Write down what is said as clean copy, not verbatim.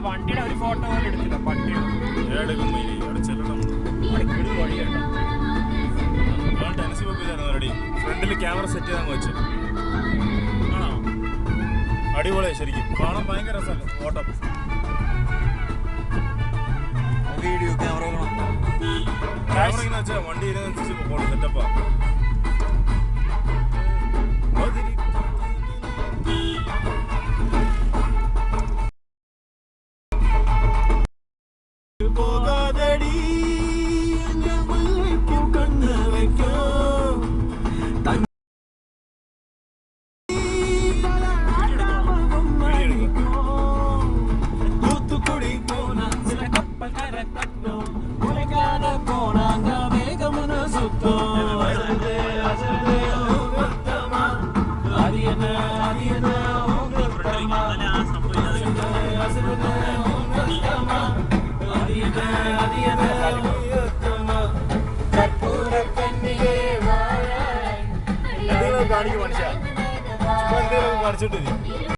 വണ്ടിയുടെ ഒരു ഫോട്ടോ പോലും എടുത്തില്ല. പട്ടിയാണ് ഫ്രണ്ടിൽ ക്യാമറ സെറ്റ് ചെയ്താൽ വെച്ചു. ആണോ? അടിപൊളിയായി ശരിക്കും കാണാൻ ഭയങ്കര രസമല്ല ഓട്ടം. വീഡിയോ ക്യാമറ വെച്ചാൽ വണ്ടി ഇതിനനുസരിച്ച് പോകണം. സെറ്റപ്പാ. കാണിക്കും മനുഷ്യ. കാണിച്ചിട്ട്